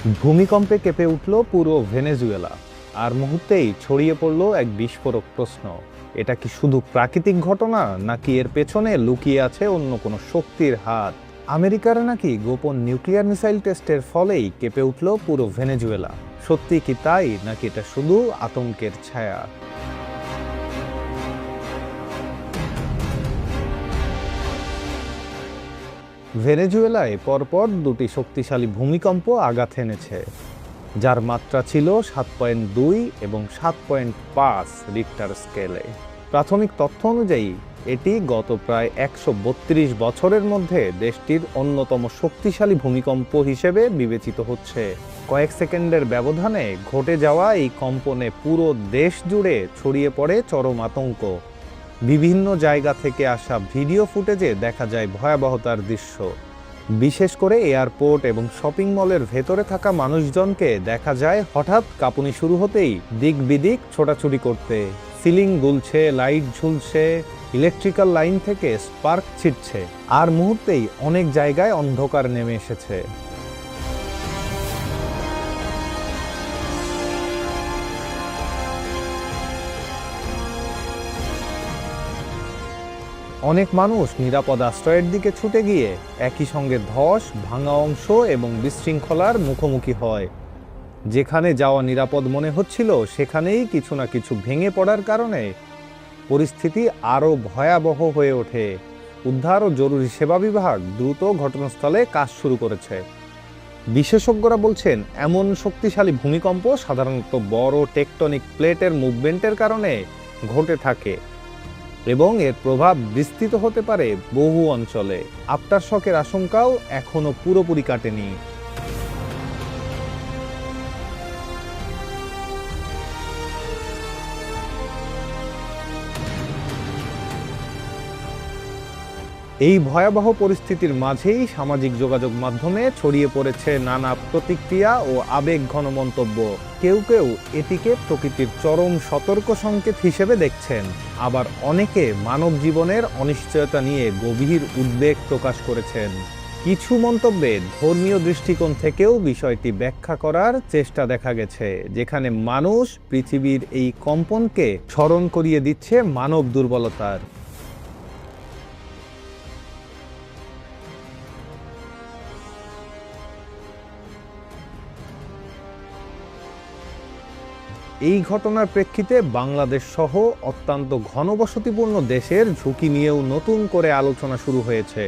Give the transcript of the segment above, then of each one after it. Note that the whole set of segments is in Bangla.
ভূমিকম্পে কেঁপে উঠল পুরো ভেনেজুয়েলা। আর মুহূর্তেই ছড়িয়ে পড়ল এক বিস্ফোরক প্রশ্ন, এটা কি শুধু প্রাকৃতিক ঘটনা নাকি এর পেছনে লুকিয়ে আছে অন্য কোনো শক্তির হাত? আমেরিকার নাকি গোপন নিউক্লিয়ার মিসাইল টেস্টের ফলেই কেঁপে উঠল পুরো ভেনেজুয়েলা। সত্যি কি তাই নাকি এটা শুধু আতঙ্কের ছায়া? ভেনেজুয়েলায় পরপর দুটি শক্তিশালী ভূমিকম্প আঘাত এনেছে, যার মাত্রা ছিল 7.2 এবং 7.5 রিক্টার স্কেলে। প্রাথমিক তথ্য অনুযায়ী এটি গত প্রায় 132 বছরের মধ্যে দেশটির অন্যতম শক্তিশালী ভূমিকম্প হিসেবে বিবেচিত হচ্ছে। কয়েক সেকেন্ডের ব্যবধানে ঘটে যাওয়া এই কম্পনে পুরো দেশ জুড়ে ছড়িয়ে পড়ে চরম আতঙ্ক। বিভিন্ন জায়গা থেকে আসা ভিডিও ফুটেজে দেখা যায় ভয়াবহতার দৃশ্য। বিশেষ করে এয়ারপোর্ট এবং শপিং মলের ভেতরে থাকা মানুষজনকে দেখা যায় হঠাৎ কাঁপুনি শুরু হতেই দিক বিদিক ছোটাছুটি করতে। সিলিং দুলছে, লাইট ঝুলছে, ইলেকট্রিক্যাল লাইন থেকে স্পার্ক ছিটছে, আর মুহূর্তেই অনেক জায়গায় অন্ধকার নেমে এসেছে। অনেক মানুষ নিরাপদ আশ্রয়ের দিকে ছুটে গিয়ে একই সঙ্গে ধস, ভাঙা অংশ এবং বিশৃঙ্খলার মুখোমুখি হয়। যেখানে যাওয়া নিরাপদ মনে হচ্ছিল সেখানেই কিছু না কিছু ভেঙে পড়ার কারণে পরিস্থিতি আরও ভয়াবহ হয়ে ওঠে। উদ্ধার ও জরুরি সেবা বিভাগ দ্রুত ঘটনাস্থলে কাজ শুরু করেছে। বিশেষজ্ঞরা বলছেন, এমন শক্তিশালী ভূমিকম্প সাধারণত বড় টেকটনিক প্লেটের মুভমেন্টের কারণে ঘটে থাকে এবং এর প্রভাব বিস্তৃত হতে পারে বহু অঞ্চলে। আফটার শকের আশঙ্কাও এখনো পুরোপুরি কাটেনি। এই ভয়াবহ পরিস্থিতির মাঝেই সামাজিক যোগাযোগ মাধ্যমে ছড়িয়ে পড়েছে নানা প্রতিক্রিয়া ও আবেগঘন মন্তব্য। কেউ কেউ এটিকে প্রকৃতির চরম সতর্ক সংকেত হিসেবে দেখছেন, আবার অনেকে মানব জীবনের অনিশ্চয়তা নিয়ে গভীর উদ্বেগ প্রকাশ করেছেন। কিছু মন্তব্যে ধর্মীয় দৃষ্টিকোণ থেকেও বিষয়টি ব্যাখ্যা করার চেষ্টা দেখা গেছে, যেখানে মানুষ পৃথিবীর এই কম্পনকে স্মরণ করিয়ে দিচ্ছে মানব দুর্বলতার। এই ঘটনার প্রেক্ষিতে বাংলাদেশ সহ অত্যন্ত ঘনবসতিপূর্ণ দেশের ঝুঁকি নিয়েও নতুন করে আলোচনা শুরু হয়েছে।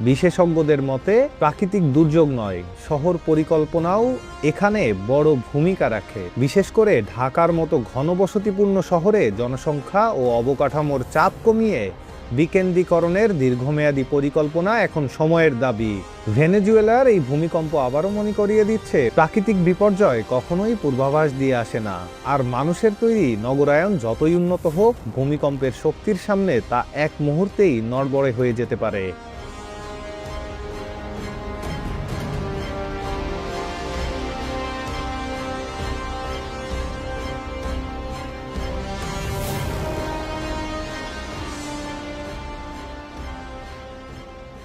বিশেষজ্ঞদের মতে প্রাকৃতিক দুর্যোগ নয়, শহর পরিকল্পনাও এখানে বড় ভূমিকা রাখে। বিশেষ করে ঢাকার মতো ঘনবসতিপূর্ণ শহরে জনসংখ্যা ও অবকাঠামোর চাপ কমিয়ে বিকেন্দ্রীকরণের দীর্ঘমেয়াদী পরিকল্পনা এখন সময়ের দাবি। ভেনেজুয়েলার এই ভূমিকম্প আবারও মনে করিয়ে দিচ্ছে, প্রাকৃতিক বিপর্যয় কখনোই পূর্বাভাস দিয়ে আসে না। আর মানুষের তৈরি নগরায়ন যতই উন্নত হোক, ভূমিকম্পের শক্তির সামনে তা এক মুহূর্তেই নড়বড়ে হয়ে যেতে পারে।